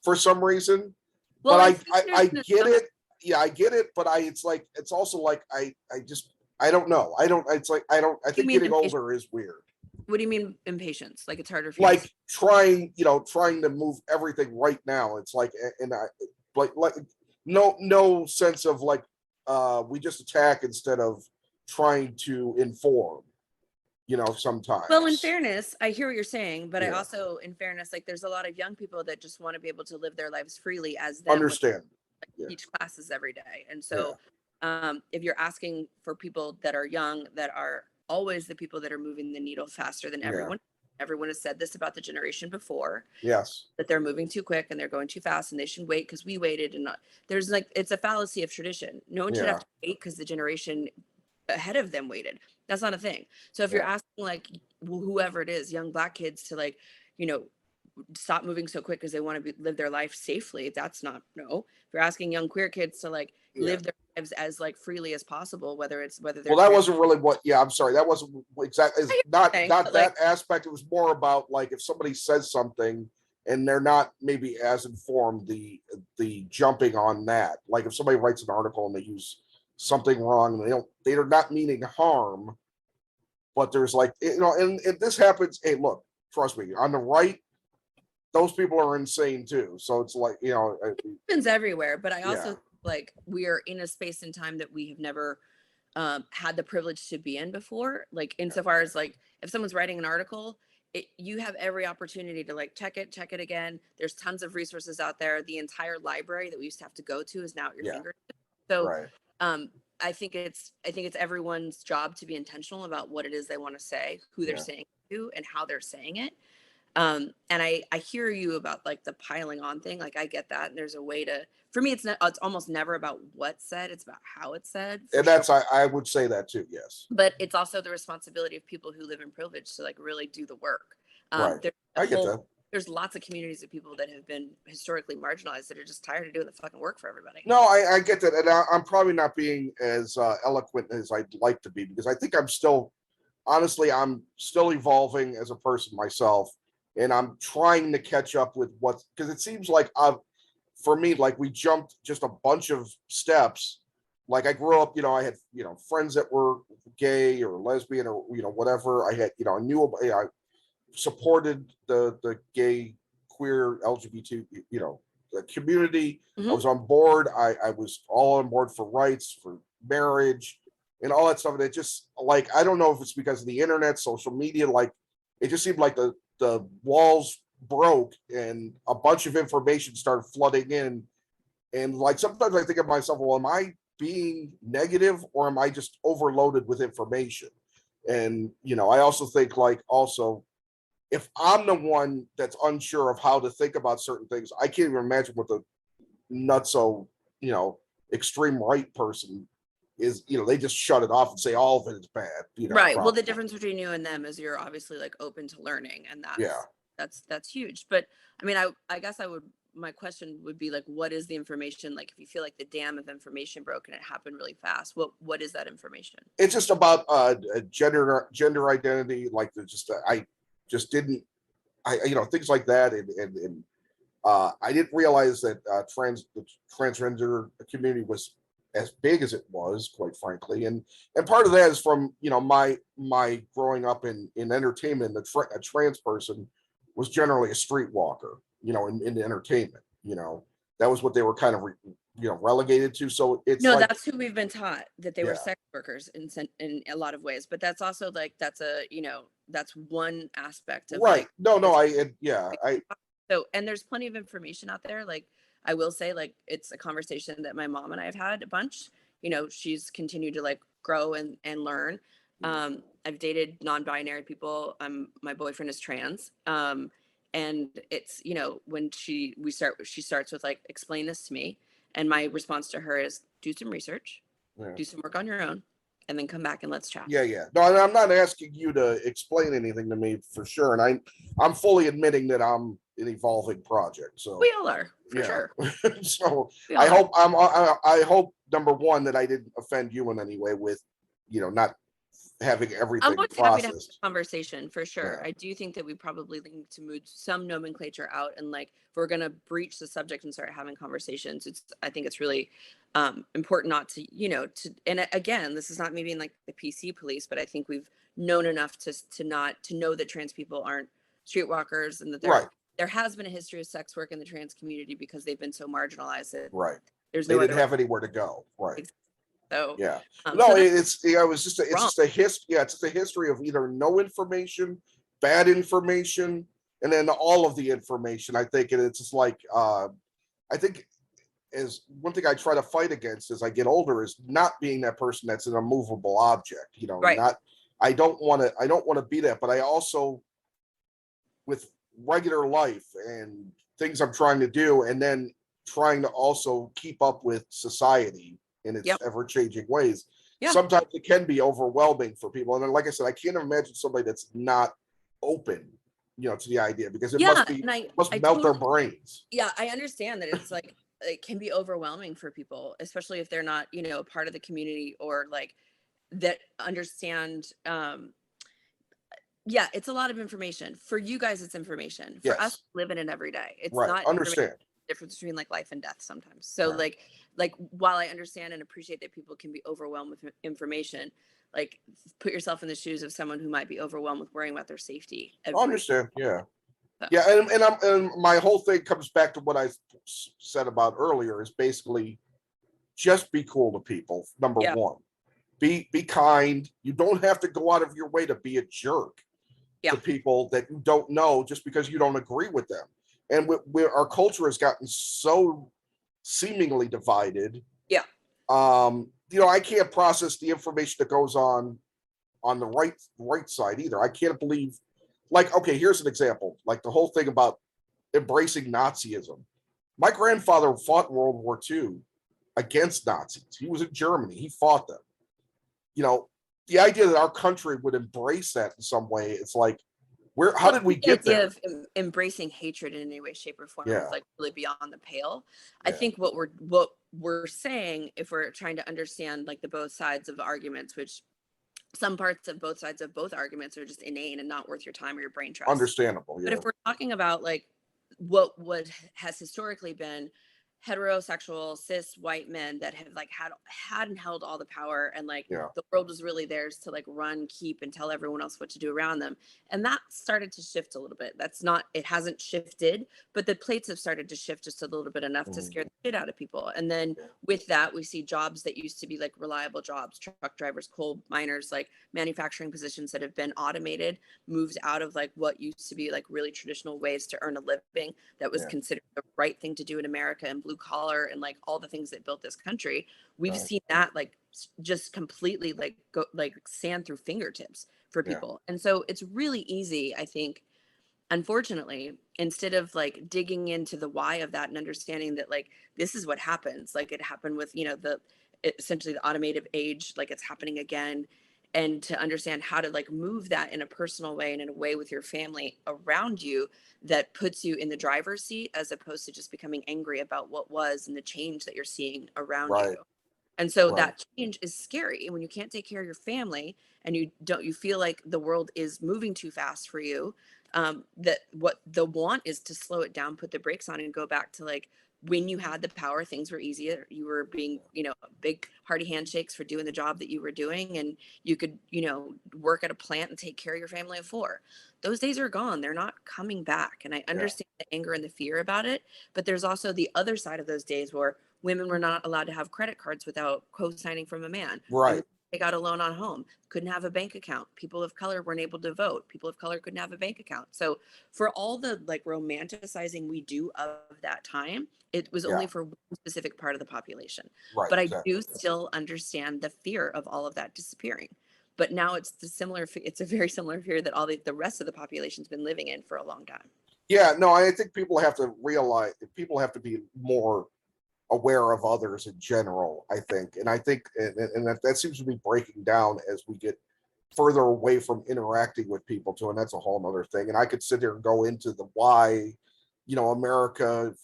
for some reason. Well, but I get it. Yeah, I get it. But it's also like, I don't know. I think getting older is weird. What do you mean impatience? Like, it's harder for you? Like trying to move everything right now. It's like, and I like no sense of like, we just attack instead of trying to inform. Sometimes. Well, in fairness, I hear what you're saying, but I also, in fairness, like, there's a lot of young people that just want to be able to live their lives freely as them. Understand. Yeah. teach classes every day. And so if you're asking for people that are young, that are always the people that are moving the needle faster than Yeah. everyone has said this about the generation before, Yes. that they're moving too quick and they're going too fast and they should wait because we waited. And not, there's like, it's a fallacy of tradition. No one should have Yeah. to wait because the generation ahead of them waited. That's not a thing. So if you're Yeah. asking like whoever it is, young Black kids to like, you know, stop moving so quick because they want to live their life safely, that's not, no. If you're asking young queer kids to like Yeah. live their lives as like freely as possible, whether they're Well, that wasn't really what. Yeah, I'm sorry. That wasn't exactly. It's not okay, not but, that like, aspect. It was more about like if somebody says something and they're not maybe as informed, the jumping on that. Like if somebody writes an article and they use something wrong and they're not meaning harm, but there's like, you know, and this happens. Hey, look, trust me, on the right, those people are insane too. So it's like, you know, happens everywhere. But I also Yeah. like we are in a space and time that we have never had the privilege to be in before. Like insofar as like if someone's writing an article, you have every opportunity to like check it again. There's tons of resources out there. The entire library that we used to have to go to is now at your Yeah. fingertips. So right. I think it's everyone's job to be intentional about what it is they want to say, who they're Yeah. saying it to, and how they're saying it. And I hear you about like the piling on thing. Like I get that. And there's a way to, for me, it's almost never about what's said. It's about how it's said. And that's, I would say that too. Yes. But it's also the responsibility of people who live in privilege to like really do the work. Right. I get that. There's lots of communities of people that have been historically marginalized that are just tired of doing the fucking work for everybody. No, I get that. And I'm probably not being as eloquent as I'd like to be, because I think I'm still evolving as a person myself. And I'm trying to catch up with because it seems like for me, like we jumped just a bunch of steps. Like I grew up, you know, I had, you know, friends that were gay or lesbian or, you know, whatever. I had, you know, I supported the gay, queer, LGBT, you know, the community. Mhm. I was on board. I was all on board for rights, for marriage, and all that stuff. And it just like, I don't know if it's because of the internet, social media, like it just seemed like the walls broke and a bunch of information started flooding in. And like sometimes I think of myself, well, am I being negative or am I just overloaded with information? And you know, I also think like also, if I'm the one that's unsure of how to think about certain things, I can't even imagine what the nutso, you know, extreme right person is. You know, they just shut it off and say all of it is bad. You know, right. probably. Well, the difference between you and them is you're obviously like open to learning, and that's huge. But I mean, I guess my question would be like, what is the information? Like, if you feel like the dam of information broke and it happened really fast, what is that information? It's just about gender identity. Like I just didn't, you know, things like that, and I didn't realize that the transgender community was as big as it was, quite frankly, and part of that is from, you know, my growing up in entertainment. A trans person was generally a streetwalker, you know, in entertainment. You know, that was what they were kind of you know, relegated to. So it's no, like, that's who we've been taught, that they were sex workers in a lot of ways. But that's also like that's one aspect of right. Like, I so, and there's plenty of information out there. Like I will say, like it's a conversation that my mom and I have had a bunch. You know, she's continued to like grow and learn. I've dated non-binary people. My boyfriend is trans. And it's, you know, when she starts with like, explain this to me. And my response to her is do some research, do some work on your own, and then come back and let's chat. Yeah. No, I'm not asking you to explain anything to me for sure. And I'm fully admitting that I'm an evolving project. So we all are, for sure. So I hope number one, that I didn't offend you in any way with, you know, not having everything I'm always processed. happy to have a conversation, for sure. Yeah. I do think that we probably need to move some nomenclature out, and like if we're gonna breach the subject and start having conversations, I think it's really important not to, you know, and again, this is not me being like the PC police, but I think we've known enough to know that trans people aren't streetwalkers, and that there has been a history of sex work in the trans community because they've been so marginalized that there's no they didn't have anywhere to go. Right. Exactly. So yeah, no, it's just a history. Yeah, it's a history of either no information, bad information, and then all of the information. I think, and it's just like I think as one thing I try to fight against as I get older is not being that person that's an immovable object. You know, Right. not I don't want to be that, but I also, with regular life and things I'm trying to do, and then trying to also keep up with society in its Yep. ever-changing ways. Yeah. Sometimes it can be overwhelming for people. And then, like I said, I can't imagine somebody that's not open, to the idea, because it must and I melt their totally, brains. yeah, I understand that it's like it can be overwhelming for people, especially if they're not, a part of the community or like that understand. Yeah, it's a lot of information. For you guys, it's information. For us, Yes. we live in it every day. It's Right. not information. Understand. Difference between like life and death sometimes. So Right. like while I understand and appreciate that people can be overwhelmed with information, like put yourself in the shoes of someone who might be overwhelmed with worrying about their safety. Understand. Yeah. So. Yeah. And my whole thing comes back to what I said about earlier is basically just be cool to people. Number one, be kind. You don't have to go out of your way to be a jerk to people that you don't know just because you don't agree with them. And our culture has gotten so seemingly divided. Yeah. I can't process the information that goes on the right side either. I can't believe, like, okay, here's an example, like the whole thing about embracing Nazism. My grandfather fought in World War II against Nazis. He was in Germany. He fought them. The idea that our country would embrace that in some way, it's like, how did we get there? Of embracing hatred in any way, shape, or form Yeah. is like really beyond the pale. Yeah. I think what we're saying, if we're trying to understand like the both sides of arguments, which some parts of both sides of both arguments are just inane and not worth your time or your brain trust. Understandable. Yeah. But if we're talking about like what has historically been heterosexual cis white men that have like had and held all the power, and like the world was really theirs to like run, keep, and tell everyone else what to do around them, and that started to shift a little bit. It hasn't shifted, but the plates have started to shift just a little bit, enough to scare the shit out of people. And then with that, we see jobs that used to be like reliable jobs, truck drivers, coal miners, like manufacturing positions that have been automated, moved out of like what used to be like really traditional ways to earn a living that was considered the right thing to do in America, and blue collar and like all the things that built this country. We've seen that like just completely like go like sand through fingertips for people. And so it's really easy, I think, unfortunately, instead of like digging into the why of that and understanding that like this is what happens, like it happened with essentially the automated age, like it's happening again, and to understand how to like move that in a personal way and in a way with your family around you that puts you in the driver's seat, as opposed to just becoming angry about what was and the change that you're seeing around you. And so that change is scary when you can't take care of your family and you feel like the world is moving too fast for you. That what the want is to slow it down, put the brakes on, and go back to like when you had the power, things were easier. You were being, big hearty handshakes for doing the job that you were doing, and you could, work at a plant and take care of your family of four. Those days are gone. They're not coming back. And I understand the anger and the fear about it, but there's also the other side of those days where women were not allowed to have credit cards without co-signing from a man. Right. They got a loan on home, couldn't have a bank account. People of color weren't able to vote. People of color couldn't have a bank account. So for all the like romanticizing we do of that time, it was only for one specific part of the population. Right. But I do still understand the fear of all of that disappearing. But now it's a very similar fear that all the rest of the population's been living in for a long time. Yeah, no, I think people have to realize that people have to be more aware of others in general, I think. And I think and that seems to be breaking down as we get further away from interacting with people too, and that's a whole other thing. And I could sit here and go into the why, America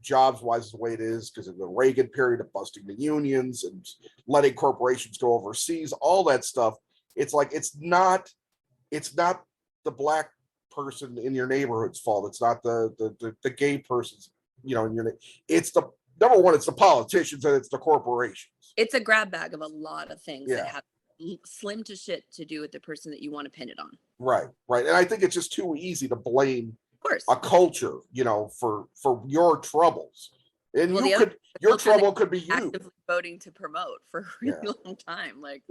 jobs wise is the way it is because of the Reagan period of busting the unions and letting corporations go overseas, all that stuff. It's like it's not the black person in your neighborhood's fault. It's not the gay person's, in your it's the number one, it's the politicians and it's the corporations. It's a grab bag of a lot of things that have slim to shit to do with the person that you want to pin it on. Right. And I think it's just too easy to blame a culture, for your troubles. And your trouble could be you. Actively voting to promote for a really long time. Like,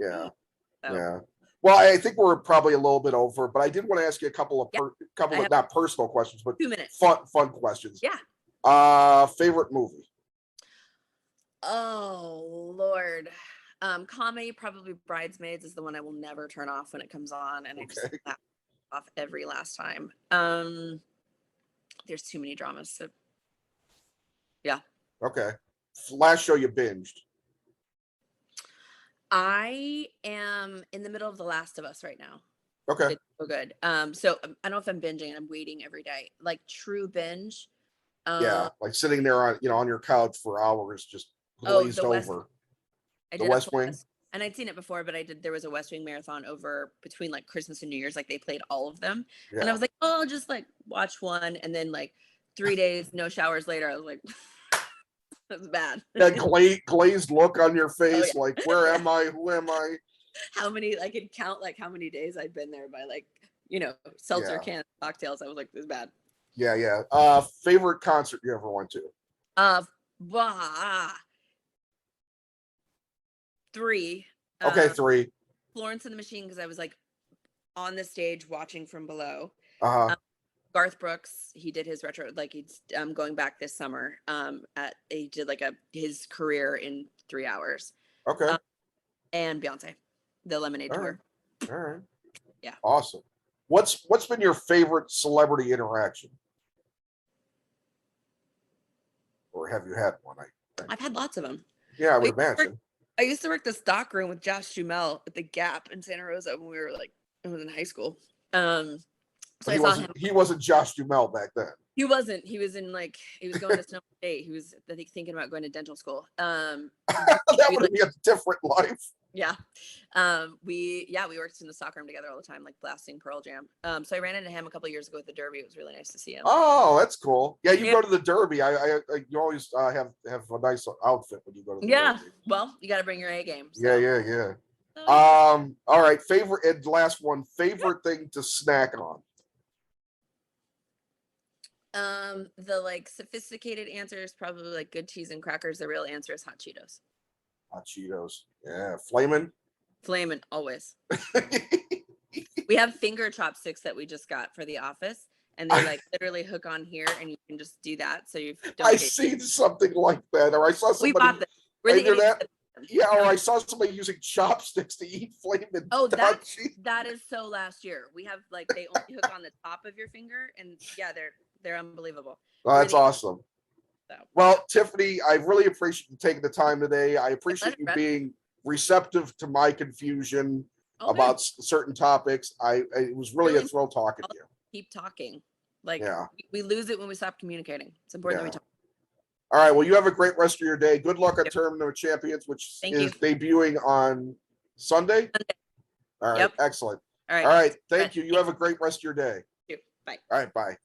Well, I think we're probably a little bit over, but I did want to ask you a couple of not personal questions, but 2 minutes. Fun questions. Yeah. Favorite movie? Oh Lord. Comedy, probably Bridesmaids is the one I will never turn off when it comes on, and I just Okay. laugh off every last time. There's too many dramas, so yeah. Okay. Last show you binged. I am in the middle of The Last of Us right now. Okay. It's so good. So I don't know if I'm binging. I'm waiting every day, like true binge. Yeah, like sitting there on on your couch for hours, just Oh, glazed The West. over. I The did a West full Wing. West, and I'd seen it before, but there was a West Wing marathon over between like Christmas and New Year's. Like they played all of them, and I Yeah. was like, oh, I'll just like watch one, and then like 3 days, no showers later, I was like, that's bad. That glazed look on your Oh face, yeah. like, where Yeah. am I? Who am I? How many? I could count like how many days I'd been there by like seltzer Yeah. can cocktails. I was like, this is bad. Yeah, yeah. Favorite concert you ever went to? Bah, three. Okay, 3. Florence and the Machine, because I was like on the stage watching from below. Uh-huh. Garth Brooks, he did his retro, like he's going back this summer. He did like his career in 3 hours. Okay. And Beyonce, the Lemonade All tour. right. All right. Yeah. Awesome. What's been your favorite celebrity interaction? Or have you had one? I've had lots of them. Yeah, I would imagine. I used to work the stock room with Josh Duhamel at the Gap in Santa Rosa when we were like, I was in high school. So I saw him. He wasn't Josh Duhamel back then. He wasn't. He was in he was going to Sonoma State. He was, I think, thinking about going to dental school. That would be a different life. Yeah. We worked in the stock room together all the time, like blasting Pearl Jam. So I ran into him a couple of years ago at the Derby. It was really nice to see him. Oh, that's cool. Yeah, you Yeah. go to the Derby. You always have a nice outfit when you go to the Derby. Well, you got to bring your A game. So. Yeah. So, all right. Favorite and last one. Favorite thing to snack on. the like sophisticated answer is probably like good cheese and crackers. The real answer is hot Cheetos. Hot Cheetos. Yeah, flaming. Flamin' always. We have finger chopsticks that we just got for the office, and they like literally hook on here, and you can just do that. So you don't. I seen something like that, or I saw somebody. We bought them. We're the idiots that. Yeah, or I saw somebody using chopsticks to eat flaming. Oh, that is so last year. We have like they only hook on the top of your finger, and yeah, they're unbelievable. Oh, that's awesome. So. Well, Tiffani, I really appreciate you taking the time today. I appreciate you being receptive to my confusion about certain topics. It was really a thrill talking to you. Keep talking. Like we lose it when we stop communicating. It's important that we talk. All right. Well, you have a great rest of your day. Good luck on Tournament of Champions, which is debuting on Sunday. All right. Excellent. All right. Thank you. You have a great rest of your day. Bye. All right. Bye.